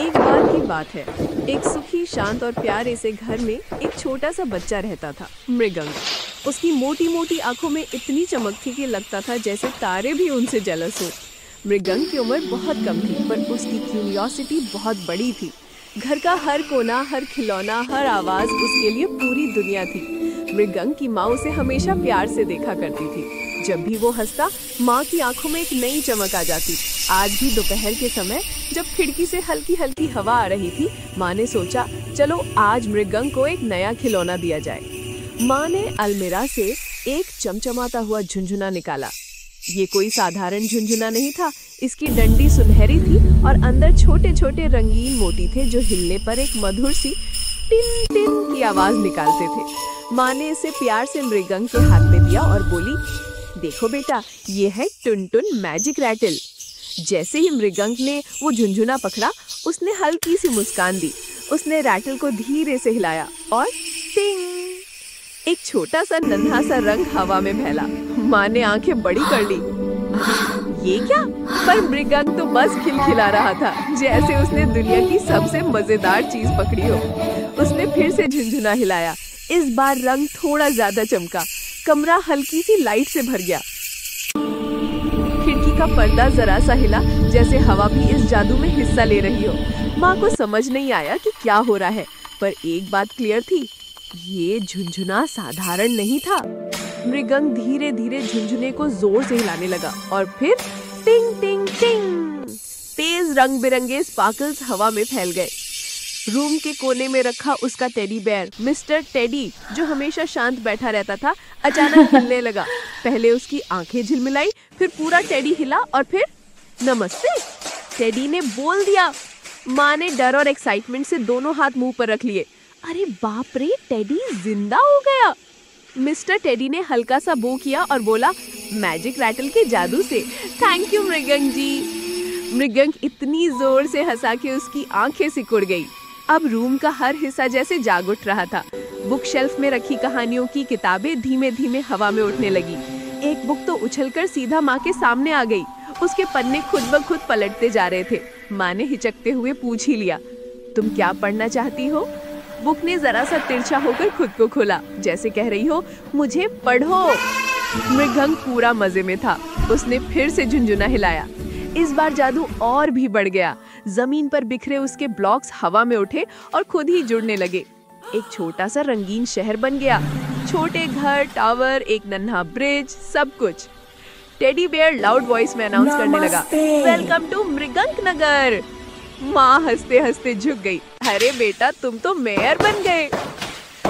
एक बार की बात है, एक सुखी शांत और प्यारे से घर में एक छोटा सा बच्चा रहता था, मृगंक। उसकी मोटी मोटी आंखों में इतनी चमक थी कि लगता था जैसे तारे भी उनसे जेलस हो। मृगंक की उम्र बहुत कम थी, पर उसकी क्यूरियोसिटी बहुत बड़ी थी। घर का हर कोना, हर खिलौना, हर आवाज उसके लिए पूरी दुनिया थी। मृगंक की माँ उसे हमेशा प्यार से देखा करती थी। जब भी वो हंसता, माँ की आंखों में एक नई चमक आ जाती। आज भी दोपहर के समय जब खिड़की से हल्की हल्की हवा आ रही थी, माँ ने सोचा चलो आज मृगंक को एक नया खिलौना दिया जाए। माँ ने अलमीरा से एक चमचमाता हुआ झुनझुना निकाला। ये कोई साधारण झुनझुना नहीं था। इसकी डंडी सुनहरी थी और अंदर छोटे छोटे रंगीन मोती थे जो हिलने पर एक मधुर सी टिन टिन की आवाज निकालते थे। माँ ने इसे प्यार से मृगंक के हाथ में दिया और बोली, देखो बेटा, ये है टुनटुन मैजिक रैटल। जैसे ही मृगंक ने वो झुनझुना पकड़ा, उसने हल्की सी मुस्कान दी। उसने रैटल को धीरे से हिलाया और टिंग, एक छोटा सा नन्हा सा रंग हवा में फैला। माँ ने आंखें बड़ी कर ली। ये क्या? पर मृगंक तो बस खिलखिला रहा था, जैसे उसने दुनिया की सबसे मजेदार चीज पकड़ी हो। उसने फिर से झुनझुना हिलाया। इस बार रंग थोड़ा ज्यादा चमका। कमरा हल्की सी लाइट से भर गया। खिड़की का पर्दा जरा सा हिला, जैसे हवा भी इस जादू में हिस्सा ले रही हो। माँ को समझ नहीं आया कि क्या हो रहा है, पर एक बात क्लियर थी, ये झुनझुना साधारण नहीं था। मृगंक धीरे धीरे झुनझुने को जोर से हिलाने लगा और फिर टिंग टिंग टिंग, तेज रंग बिरंगे स्पार्कल्स हवा में फैल गए। रूम के कोने में रखा उसका टेडी बेयर मिस्टर टेडी, जो हमेशा शांत बैठा रहता था, अचानक हिलने लगा। पहले उसकी आंखें झिलमिलाई, फिर पूरा टेडी हिला और फिर नमस्ते, टेडी ने बोल दिया। माँ ने डर और एक्साइटमेंट से दोनों हाथ मुंह पर रख लिए। अरे बाप रे, टेडी जिंदा हो गया। मिस्टर टेडी ने हल्का सा बो किया और बोला, मैजिक रैटल के जादू से थैंक यू मृगंक जी। मृगंक इतनी जोर से हंसा कि उसकी आंखें सिकुड़ गई। अब रूम का हर हिस्सा जैसे जाग उठ रहा था। बुक शेल्फ में रखी कहानियों की किताबें धीमे धीमे हवा में उठने लगी। एक बुक तो उछलकर सीधा माँ के सामने आ गई। उसके पन्ने खुद ब खुद पलटते जा रहे थे। माँ ने हिचकते हुए पूछ ही लिया, तुम क्या पढ़ना चाहती हो? बुक ने जरा सा तिरछा होकर खुद को खोला, जैसे कह रही हो, मुझे पढ़ो। मृगंक पूरा मजे में था। उसने फिर से झुनझुना हिलाया। इस बार जादू और भी बढ़ गया। जमीन पर बिखरे उसके ब्लॉक्स हवा में उठे और खुद ही जुड़ने लगे। एक छोटा सा रंगीन शहर बन गया। छोटे घर, टावर, एक नन्हा ब्रिज, सब कुछ। टेडी बेयर लाउड वॉइस में अनाउंस करने लगा, वेलकम टू मृगंक नगर। माँ हंसते हंसते झुक गई। अरे बेटा, तुम तो मेयर बन गए।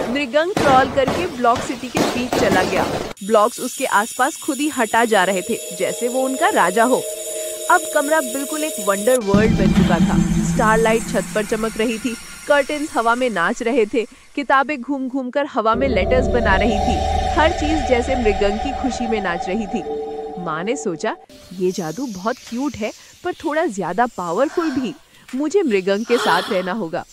मृगंक क्रॉल करके ब्लॉक सिटी के बीच चला गया। ब्लॉक्स उसके आसपास खुद ही हटा जा रहे थे, जैसे वो उनका राजा हो। अब कमरा बिल्कुल एक वंडर वर्ल्ड बन चुका था। स्टारलाइट छत पर चमक रही थी, कर्टेन्स हवा में नाच रहे थे, किताबें घूम घूम कर हवा में लेटर्स बना रही थी। हर चीज जैसे मृगंक की खुशी में नाच रही थी। माँ ने सोचा, ये जादू बहुत क्यूट है, पर थोड़ा ज्यादा पावरफुल भी। मुझे मृगंक के साथ रहना होगा।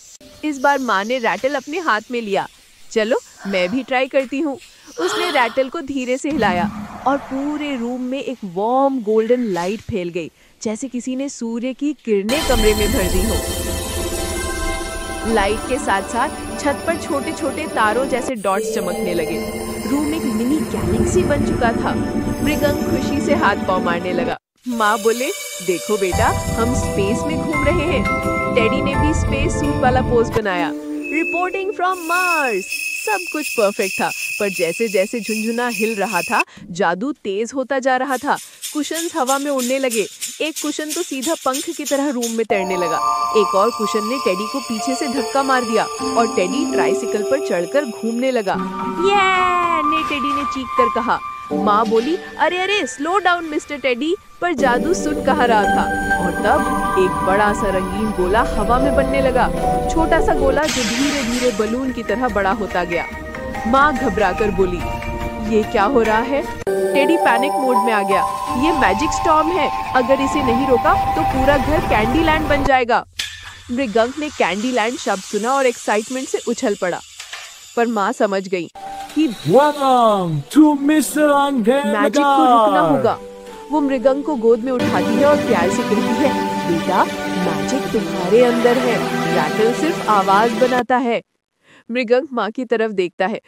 इस बार माँ ने रैटल अपने हाथ में लिया। चलो मैं भी ट्राई करती हूँ। उसने रैटल को धीरे से हिलाया और पूरे रूम में एक वार्म गोल्डन लाइट फैल गई, जैसे किसी ने सूर्य की किरणें कमरे में भर दी हो। लाइट के साथ साथ छत पर छोटे छोटे तारों जैसे डॉट्स चमकने लगे। रूम एक मिनी गैलेक्सी बन चुका था। मृगंक खुशी से हाथ पांव मारने लगा। माँ बोले, देखो बेटा, हम स्पेस में घूम रहे हैं। टेडी ने भी स्पेस सूट वाला पोज बनाया। Reporting from Mars. सब कुछ परफेक्ट था, पर जैसे जैसे झुनझुना हिल रहा था, जादू तेज होता जा रहा था। कुशन्स हवा में उड़ने लगे। एक कुशन तो सीधा पंख की तरह रूम में तैरने लगा। एक और कुशन ने टेडी को पीछे से धक्का मार दिया और टेडी ट्राइसिकल पर चढ़कर घूमने लगा। ये ने टेडी ने चीख कर कहा। माँ बोली, अरे अरे स्लो डाउन मिस्टर टेडी, पर जादू सुन कहा रहा था। और तब एक बड़ा सा रंगीन गोला हवा में बनने लगा। छोटा सा गोला जो धीरे धीरे बलून की तरह बड़ा होता गया। माँ घबराकर बोली, ये क्या हो रहा है? टेडी पैनिक मोड में आ गया। ये मैजिक स्टॉर्म है, अगर इसे नहीं रोका तो पूरा घर कैंडी लैंड बन जाएगा। मृगंक ने कैंडी लैंड शब्द सुना और एक्साइटमेंट से उछल पड़ा, पर माँ समझ गई कि मैजिक को रुकना होगा। वो मृगंक को गोद में उठाती है और प्यार से कहती है, बेटा, मैजिक तुम्हारे अंदर है, रैटल सिर्फ आवाज बनाता है। मृगंक माँ की तरफ देखता है।